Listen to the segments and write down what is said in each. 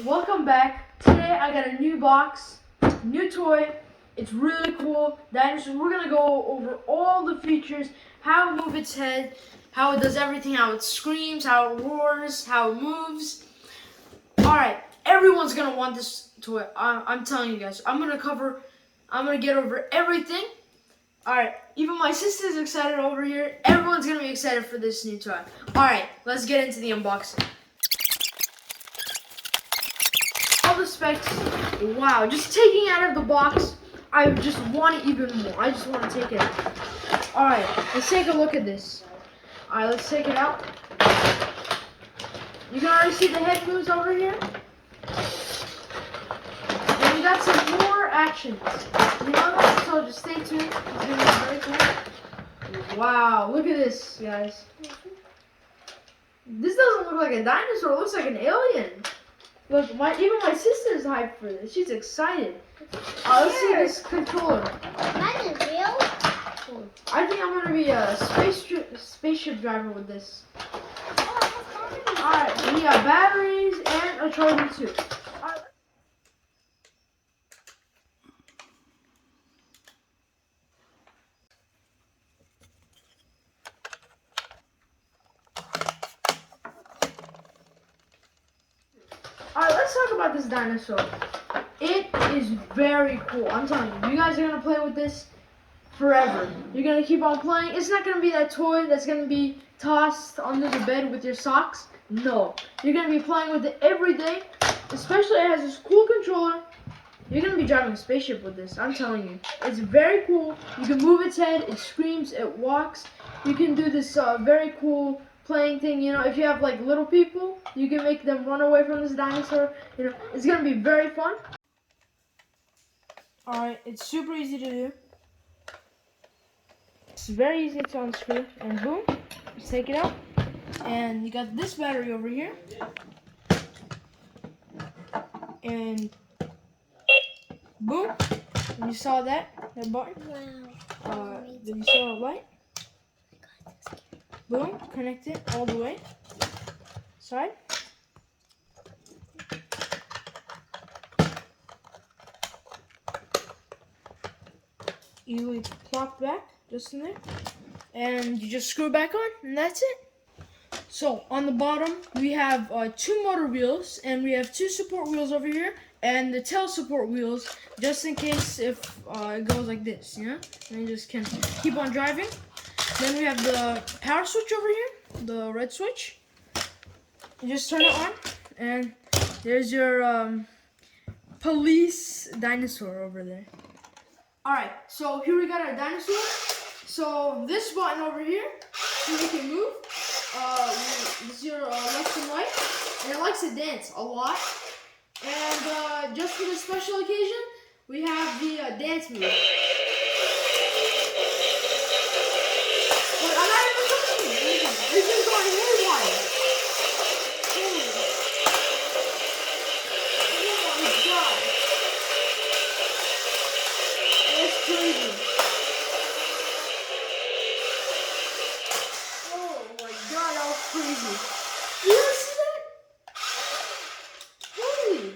welcome back. Today I got a new box, new toy. It's really cool. Dinosaur. We're gonna go over all the features, how it moves its head, how it does everything, how it screams, how it roars, how it moves. Alright, everyone's gonna want this toy. I'm telling you guys. I'm gonna get over everything. Alright, even my sister's excited over here. Everyone's gonna be excited for this new toy. Alright, let's get into the unboxing. All the specs, wow, just taking it out of the box, I just want it even more. I just want to take it out. Alright, let's take a look at this. Alright, let's take it out. You can already see the head moves over here. And we got some more actions. You know that? So just stay tuned. It's going to be very cool. Wow, look at this, guys. This doesn't look like a dinosaur. It looks like an alien. Look, even my sister's hyped for this. She's excited. Let's see this controller. That is real? I think I'm going to be a spaceship driver with this. Alright, we got batteries and a charger too. Alright, let's talk about this dinosaur. It is very cool. I'm telling you, you guys are going to play with this forever. You're going to keep on playing. It's not going to be that toy that's going to be tossed under the bed with your socks. No. You're going to be playing with it every day. Especially it has this cool controller. You're going to be driving a spaceship with this. I'm telling you. It's very cool. You can move its head. It screams. It walks. You can do this very cool playing thing. You know, if you have like little people, you can make them run away from this dinosaur. You know, it's going to be very fun. Alright, it's super easy to do. It's very easy to unscrew, and boom, just take it out. And you got this battery over here. And boom, you saw that button. Wow. Then you saw a light. Boom, connect it all the way. Side. Easily plop back, just in there. And you just screw it back on, and that's it. So, on the bottom, we have 2 motor wheels, and we have 2 support wheels over here, and the tail support wheels, just in case if it goes like this, you know? And you just can keep on driving. Then we have the power switch over here, the red switch. You just turn it on, and there's your police dinosaur over there. Alright, so here we got our dinosaur. So this button over here, so we can move. This is your left and right. And it likes to dance a lot. And just for this special occasion, we have the dance move. But I'm not even touching it. It's just going haywire. Oh my god. That's crazy. Oh my god, that was crazy. You guys see that? Holy.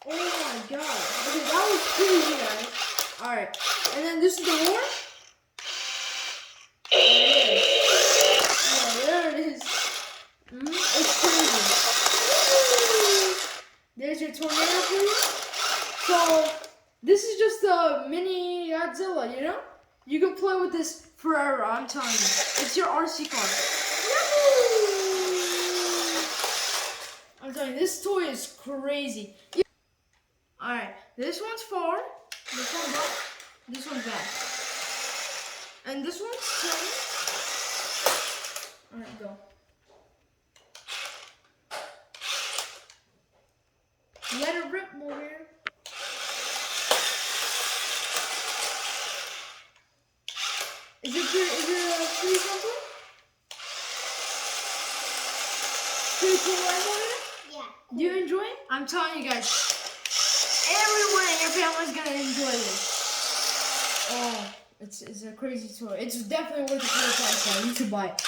Oh my god. Okay, that was crazy, guys. Alright. And then this is the roar. There it is. It's crazy. There's your tornado for you. So, this is just a mini Godzilla, you know? You can play with this forever, I'm telling you. It's your RC car. I'm telling you, this toy is crazy. Alright, this one's forward, this one's up, this one's back. And this one's straight. Alright, go. Let it rip over here. Is it a free something? Pretty cool life over there? Yeah. Do you enjoy it? I'm telling you guys, everyone in your family's gonna enjoy this. Oh, it's a crazy toy. It's definitely worth the price. You should buy it.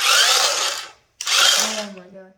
Oh my god.